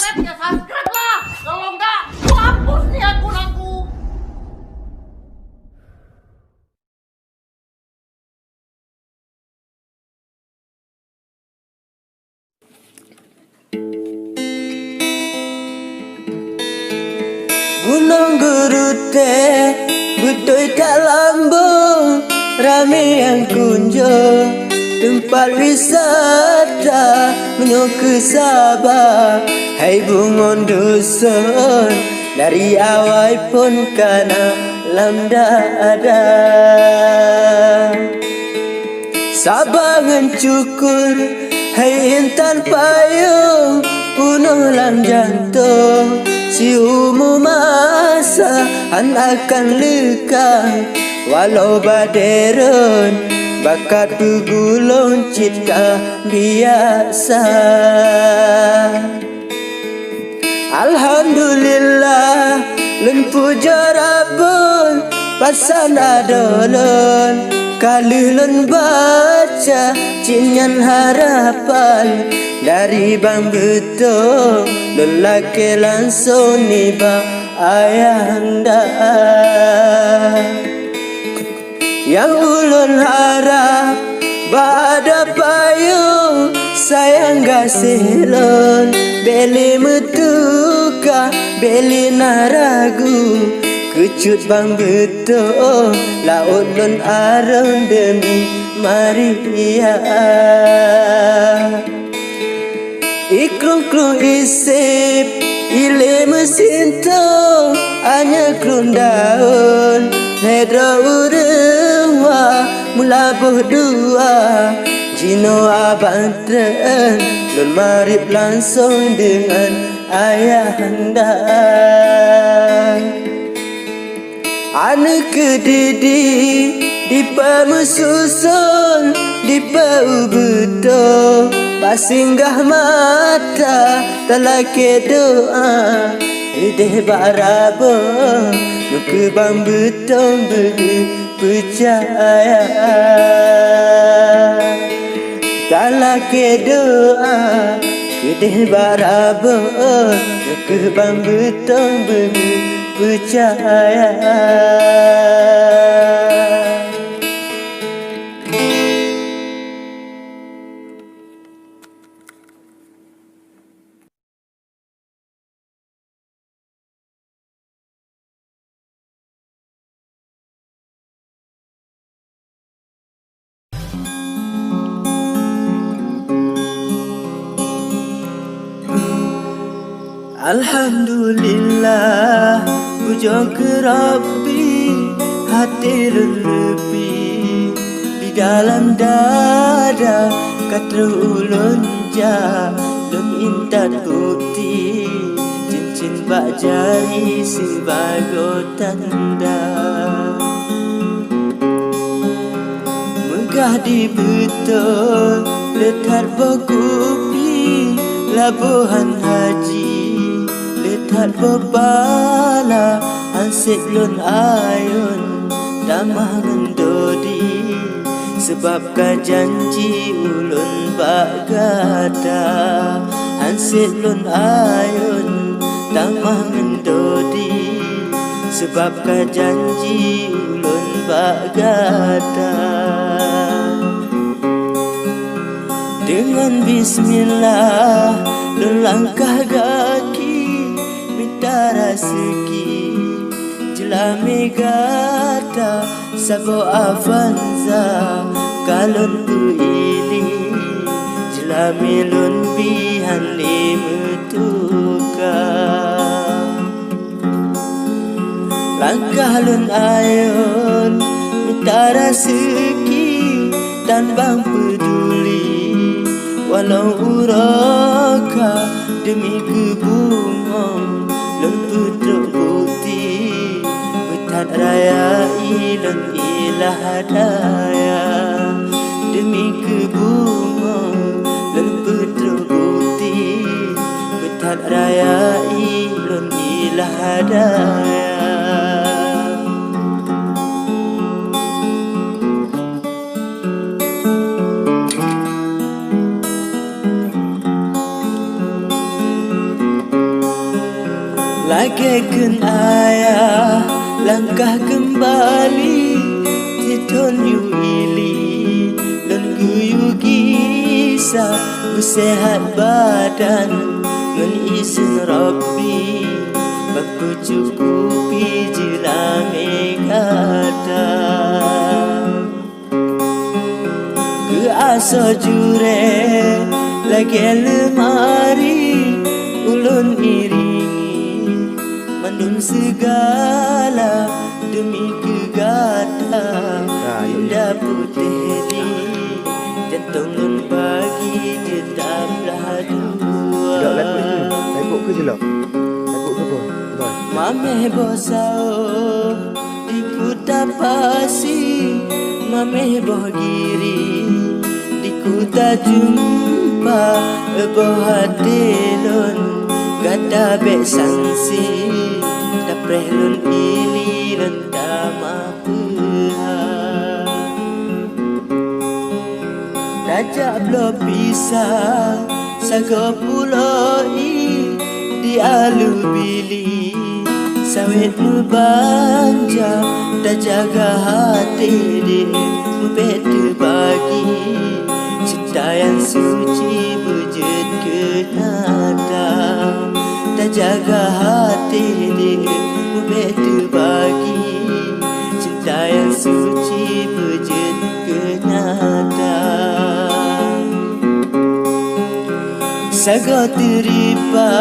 subscribe ya subscribe lah. Kalau enggak, gua hapus nih akun aku. Gunung Gurute Butoi tak lambung, ramai yang kunjung. Tempat wisata menyoka Sabah. Hai bungon dusun, dari awal pun kana lamda Sabah ngencukur, hai intan payung, punuh lam jantung. Si umum masa han akan lekang, walau baderun bakat bergulung cita biasa. Alhamdulillah len puja Rabbun pasan adolon, kalih len baca cinyan harapan dari bang betul lelaki langsung niba ayahanda. Yang ulun harap bada payung sayang gasih lon, beli metuka beli naragu kecut bang betul laut lon arang demi Maria. Ikrung isip ile mesinto hanya krung daun nedra urewa mula berdua jino abantren lun marip langsung dengan ayahanda. Anak kedidi di pamususun di paubuto pasinggah mata telake doa ideh barabo nuke bang betong begi percaya telake doa ideh barabo nuke bang betong begi percaya. Alhamdulillah puja ke Rabbi, hati repi di dalam dada kata ulun ja lun intan putih cincin bak jari sebagai tanda megah di betul letak berkopi labuhan haji letak berbala ansik lun ayun damah ngendodi sebab janji ulun bak gada ansik lun ayun damah ngendodi sebab janji ulun bak gada. Dengan bismillah lun langkah kaki minta rezeki jelami gata sabo avanza kalon tu ili jelami lun bihan limutuka langkah lun ayon minta rezeki dan bang peduli walau uraka demi kebungan lun putra putih betat raya ilun ilah daya demi kebungan lun putra putih betat raya ilun ilah daya. bagaikan ayah langkah kembali titon yu ili dan guyu kisah bersehat badan ngan izin Rabbi bapa cukupi jelame kata ke asa jure lagi lemari ulun iringi mandun segala demi kegata indah putih di jantung nun bagi tetaplah dua. Dok lagu ke je lah. Lagu ke pun. Mameh bosao di kuta pasi, mameh boh giri di kuta jumpa boh hatelon gata bek sansi dapreh lun ili lun tamapuha dajak blo pisah sago puloi di alu bili sawit mu banja dah jaga hati di betu bagi cinta yang suci wujud kenyataan dah jaga hati di betu bagi cinta yang suci wujud kenyataan sago teripa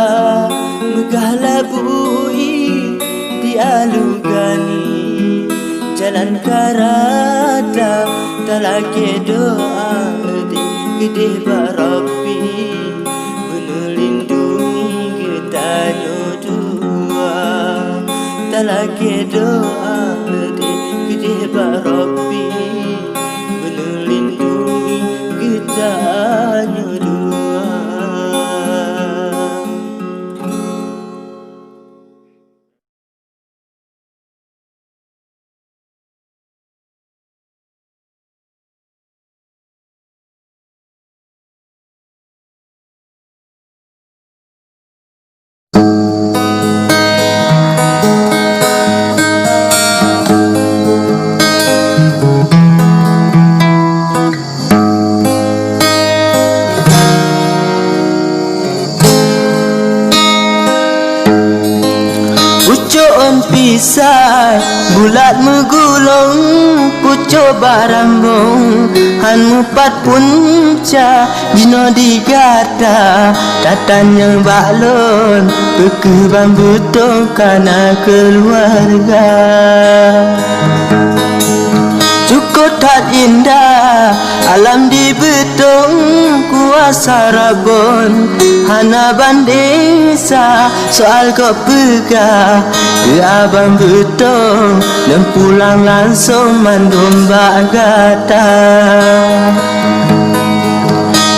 megah labui di alugani jalan karata talake doa gede barabi menelindungi getanyo dua talake doa gede barabi menelindungi getanyo dua. Pisah bulat megulung pucuk barambung han mupat punca dino digata datanya balon pekebang butuh kana keluarga cukup tak indah alam di betung kuasa rabon hana bandesa soal kau pegah ke abang betung dan pulang langsung mandum bagata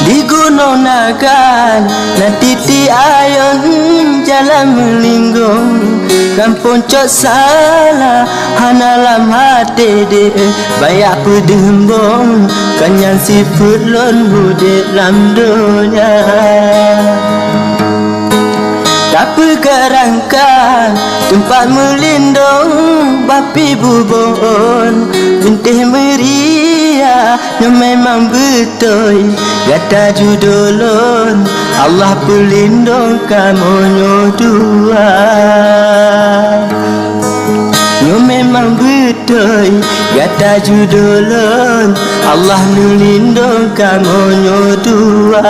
di Gunung Nagan natiti ayon jalan melinggung kampung cok salah hanalam hati de bayak pedembong kanyan sifut lon hudik lam dunia tak pergerangkan tempat melindung bapi bubon bintih meriah yang memang betul gata judulun Allah pelindung kamu nyodua yang memang betul gata judulun Allah melindung kamu nyodua